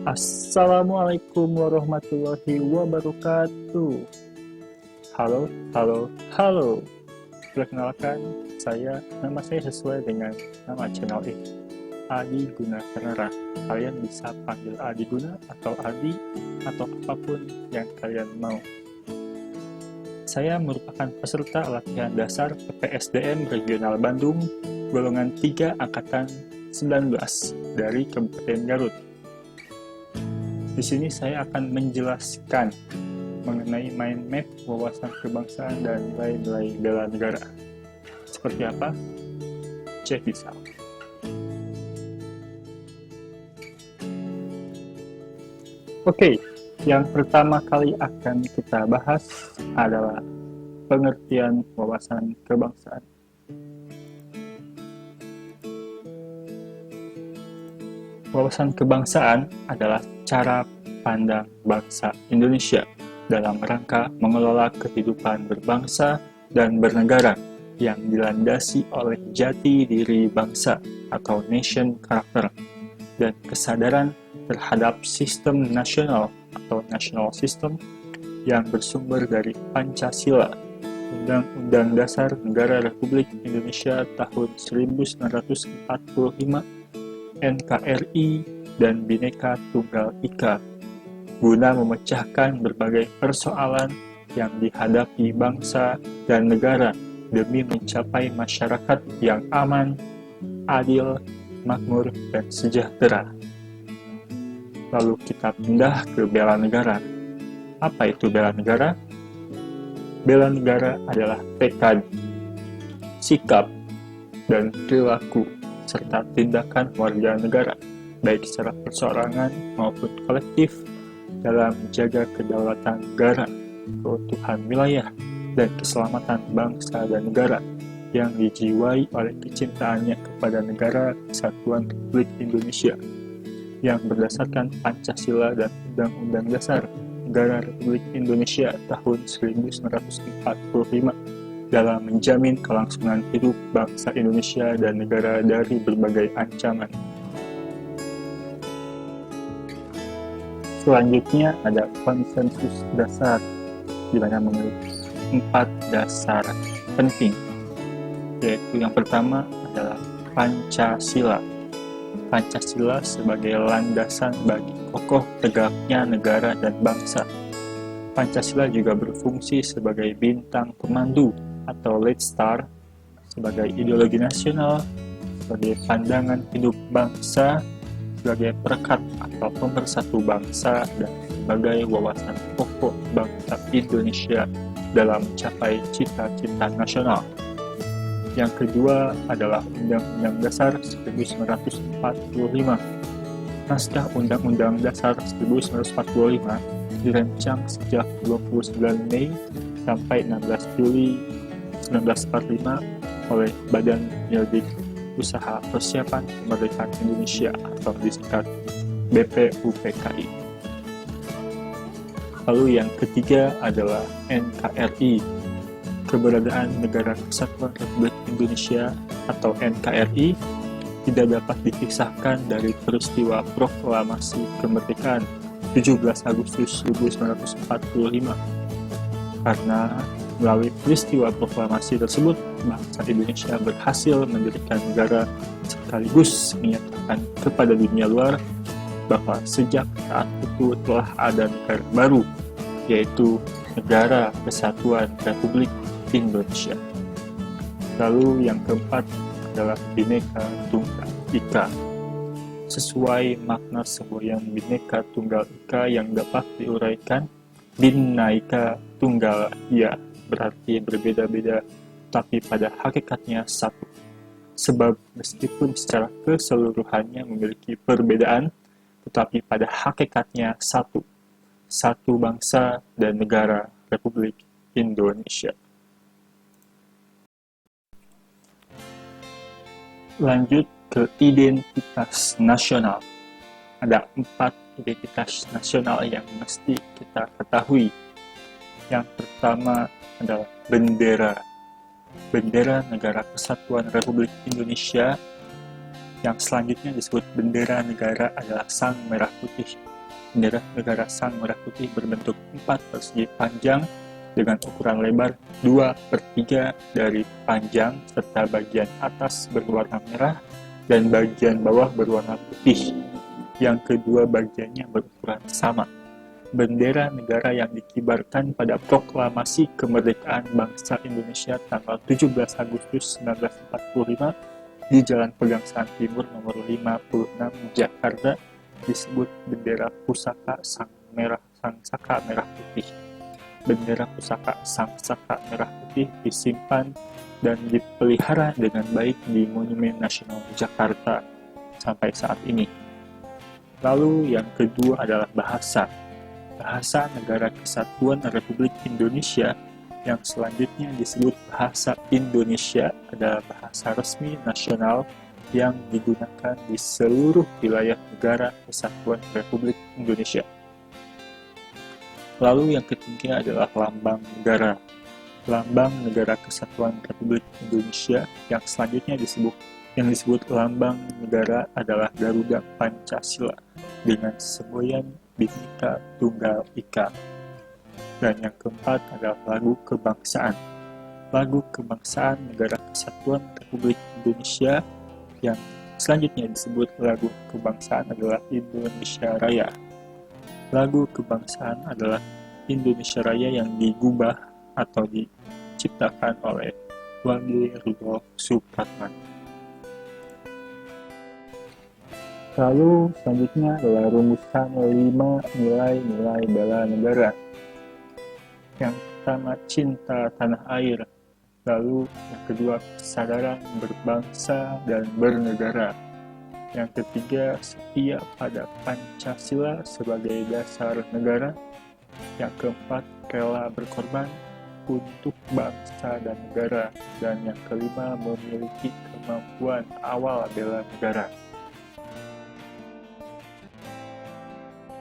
Assalamualaikum warahmatullahi wabarakatuh. Halo, halo, halo. Perkenalkan, nama saya sesuai dengan nama channel ini, Adi Guna Tenera. Kalian bisa panggil Adi Guna atau Adi atau apapun yang kalian mau. Saya merupakan peserta latihan dasar PPSDM Regional Bandung, golongan 3 Angkatan 19 dari Kabupaten Garut. Di sini saya akan menjelaskan mengenai mind map wawasan kebangsaan dan nilai-nilai bela negara. Seperti apa? Cek di sana. Oke, yang pertama kali akan kita bahas adalah pengertian wawasan kebangsaan. Wawasan kebangsaan adalah cara pandang bangsa Indonesia dalam rangka mengelola kehidupan berbangsa dan bernegara yang dilandasi oleh jati diri bangsa atau nation character dan kesadaran terhadap sistem nasional atau national system yang bersumber dari Pancasila, Undang-Undang Dasar Negara Republik Indonesia tahun 1945, NKRI, dan Bhinneka Tunggal Ika, guna memecahkan berbagai persoalan yang dihadapi bangsa dan negara demi mencapai masyarakat yang aman, adil, makmur, dan sejahtera. Lalu kita pindah ke bela negara. Apa itu bela negara? Bela negara adalah tekad, sikap, dan perilaku serta tindakan warga negara, baik secara perseorangan maupun kolektif, dalam menjaga kedaulatan negara, keutuhan wilayah, dan keselamatan bangsa dan negara yang dijiwai oleh kecintaannya kepada negara Kesatuan Republik Indonesia yang berdasarkan Pancasila dan Undang-Undang Dasar Negara Republik Indonesia tahun 1945 dalam menjamin kelangsungan hidup bangsa Indonesia dan negara dari berbagai ancaman. Selanjutnya ada konsensus dasar, di mana memiliki 4 dasar penting, yaitu yang pertama adalah Pancasila. Pancasila sebagai landasan bagi kokoh tegaknya negara dan bangsa. Pancasila juga berfungsi sebagai bintang pemandu atau lead star, sebagai ideologi nasional, sebagai pandangan hidup bangsa, sebagai perekat atau pemersatu bangsa, dan sebagai wawasan pokok bangsa Indonesia dalam mencapai cita-cita nasional. Yang kedua adalah Undang-Undang Dasar 1945. Naskah Undang-Undang Dasar 1945 dirancang sejak 29 Mei sampai 16 Juli 1945 oleh Badan Penyelidik Usaha Persiapan Kemerdekaan Indonesia atau disingkat BPUPKI. Lalu yang ketiga adalah NKRI. Keberadaan Negara Kesatuan Republik Indonesia atau NKRI tidak dapat dipisahkan dari peristiwa proklamasi kemerdekaan 17 Agustus 1945. Karena melalui peristiwa proklamasi tersebut, bangsa Indonesia berhasil mendirikan negara sekaligus menyatakan kepada dunia luar bahwa sejak saat itu telah ada negara baru, yaitu Negara Kesatuan Republik Indonesia. Lalu yang keempat adalah Bhinneka Tunggal Ika. Sesuai makna semboyan Bhinneka Tunggal Ika yang dapat diuraikan, Bhinneka Tunggal Ika berarti berbeda-beda, tapi pada hakikatnya satu. Sebab meskipun secara keseluruhannya memiliki perbedaan, tetapi pada hakikatnya satu. Satu bangsa dan negara Republik Indonesia. Lanjut ke identitas nasional. Ada 4 identitas nasional yang mesti kita ketahui. Yang pertama adalah bendera. Bendera Negara Kesatuan Republik Indonesia. Yang selanjutnya disebut bendera negara adalah sang merah putih. bendera negara Sang Merah Putih berbentuk 4 persegi panjang dengan ukuran lebar 2/3 dari panjang serta bagian atas berwarna merah dan bagian bawah berwarna putih. Yang kedua bagiannya berukuran sama. Bendera negara yang dikibarkan pada proklamasi kemerdekaan bangsa Indonesia tanggal 17 Agustus 1945 di Jalan Pegangsaan Timur nomor 56 Jakarta disebut bendera pusaka Sang Saka Merah Putih. Bendera pusaka Sang Saka Merah Putih disimpan dan dipelihara dengan baik di Monumen Nasional Jakarta sampai saat ini. Lalu yang kedua adalah bahasa. Bahasa Negara Kesatuan Republik Indonesia yang selanjutnya disebut bahasa Indonesia adalah bahasa resmi nasional yang digunakan di seluruh wilayah Negara Kesatuan Republik Indonesia. Lalu yang ketiga adalah lambang negara. Lambang Negara Kesatuan Republik Indonesia yang selanjutnya disebut lambang negara adalah Garuda Pancasila dengan semboyan Bhinneka Tunggal Ika. Dan yang keempat adalah lagu kebangsaan. Lagu kebangsaan Negara Kesatuan Republik Indonesia yang selanjutnya disebut lagu kebangsaan adalah Indonesia Raya. Lagu kebangsaan adalah Indonesia Raya yang digubah atau diciptakan oleh Wage Rudolf Supratman. Lalu selanjutnya adalah rumusan 5 nilai-nilai bela negara. Yang pertama cinta tanah air, lalu yang kedua kesadaran berbangsa dan bernegara. Yang ketiga setia pada Pancasila sebagai dasar negara. Yang keempat rela berkorban untuk bangsa dan negara. Dan yang kelima memiliki kemampuan awal bela negara.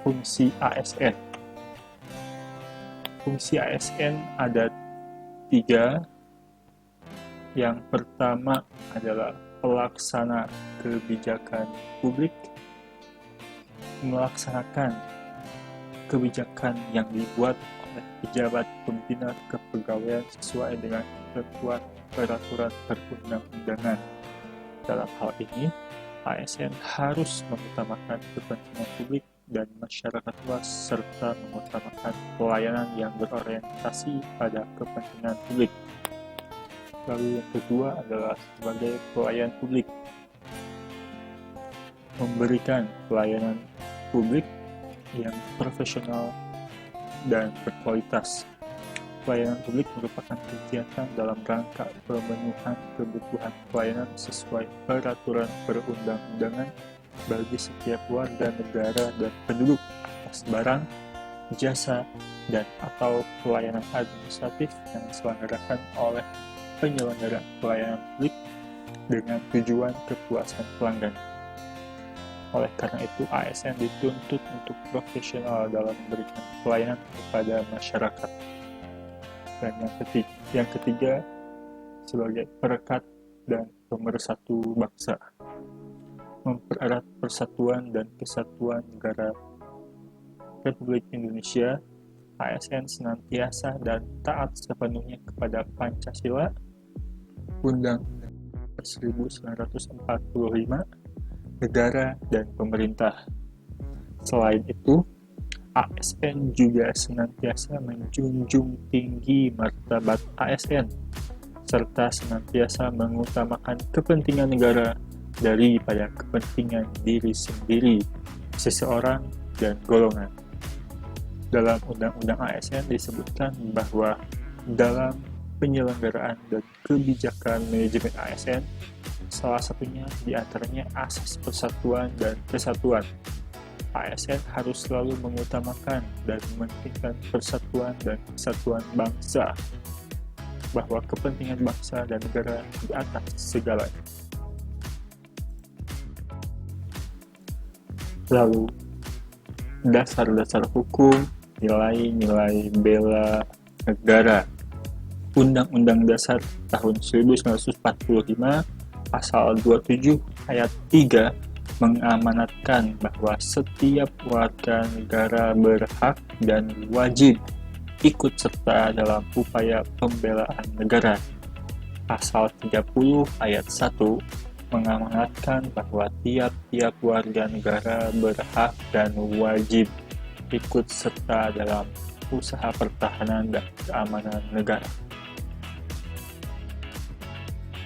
Fungsi ASN. Fungsi ASN ada 3. Yang pertama adalah pelaksana kebijakan publik, melaksanakan kebijakan yang dibuat oleh pejabat pembina kepegawaian sesuai dengan ketentuan peraturan perundang-undangan. Dalam hal ini, ASN harus mengutamakan kepentingan publik dan masyarakat luas serta mengutamakan pelayanan yang berorientasi pada kepentingan publik. Lalu yang kedua adalah sebagai pelayan publik. Memberikan pelayanan publik yang profesional dan berkualitas. Pelayanan publik merupakan kegiatan dalam rangka pemenuhan kebutuhan pelayanan sesuai peraturan perundang-undangan bagi setiap warga negara dan penduduk atas barang, jasa, dan atau pelayanan administratif yang diselenggarakan oleh penyelenggara pelayanan publik dengan tujuan kepuasan pelanggan. Oleh karena itu, ASN dituntut untuk profesional dalam memberikan pelayanan kepada masyarakat. Dan yang ketiga sebagai perekat dan pemersatu bangsa. Mempererat persatuan dan kesatuan negara Republik Indonesia, ASN senantiasa dan taat sepenuhnya kepada Pancasila, Undang-Undang 1945, negara, dan pemerintah. Selain itu, ASN juga senantiasa menjunjung tinggi martabat ASN, serta senantiasa mengutamakan kepentingan negara daripada kepentingan diri sendiri, seseorang, dan golongan. Dalam Undang-Undang ASN disebutkan bahwa dalam penyelenggaraan dan kebijakan manajemen ASN, salah satunya diantaranya asas persatuan dan kesatuan. ASN harus selalu mengutamakan dan mementingkan persatuan dan kesatuan bangsa, bahwa kepentingan bangsa dan negara di atas segalanya. Lalu, dasar-dasar hukum, nilai-nilai bela negara. Undang-Undang Dasar tahun 1945 pasal 27 ayat 3 mengamanatkan bahwa setiap warga negara berhak dan wajib ikut serta dalam upaya pembelaan negara. Pasal 30 ayat 1 mengamanatkan bahwa tiap-tiap warga negara berhak dan wajib ikut serta dalam usaha pertahanan dan keamanan negara.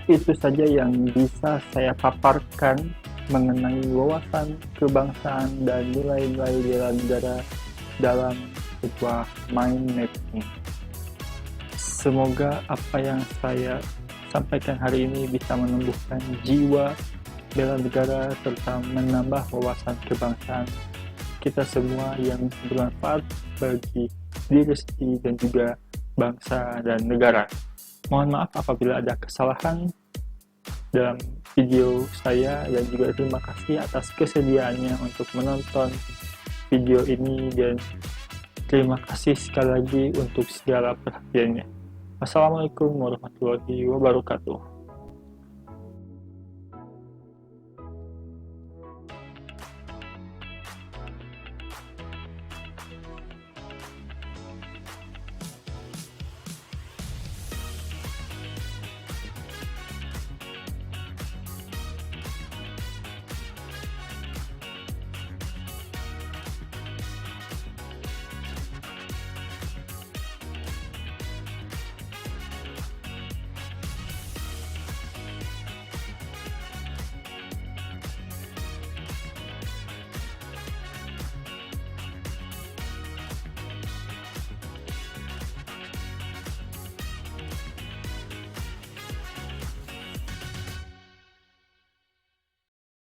Itu saja yang bisa saya paparkan mengenai wawasan kebangsaan dan nilai-nilai bela negara dalam sebuah mind mapping. Semoga apa yang saya sampaikan hari ini bisa menumbuhkan jiwa bela negara serta menambah wawasan kebangsaan kita semua yang bermanfaat bagi diri sendiri dan juga bangsa dan negara. Mohon maaf apabila ada kesalahan dalam video saya, dan juga terima kasih atas kesediaannya untuk menonton video ini, dan terima kasih sekali lagi untuk segala perhatiannya. Wassalamualaikum warahmatullahi wabarakatuh.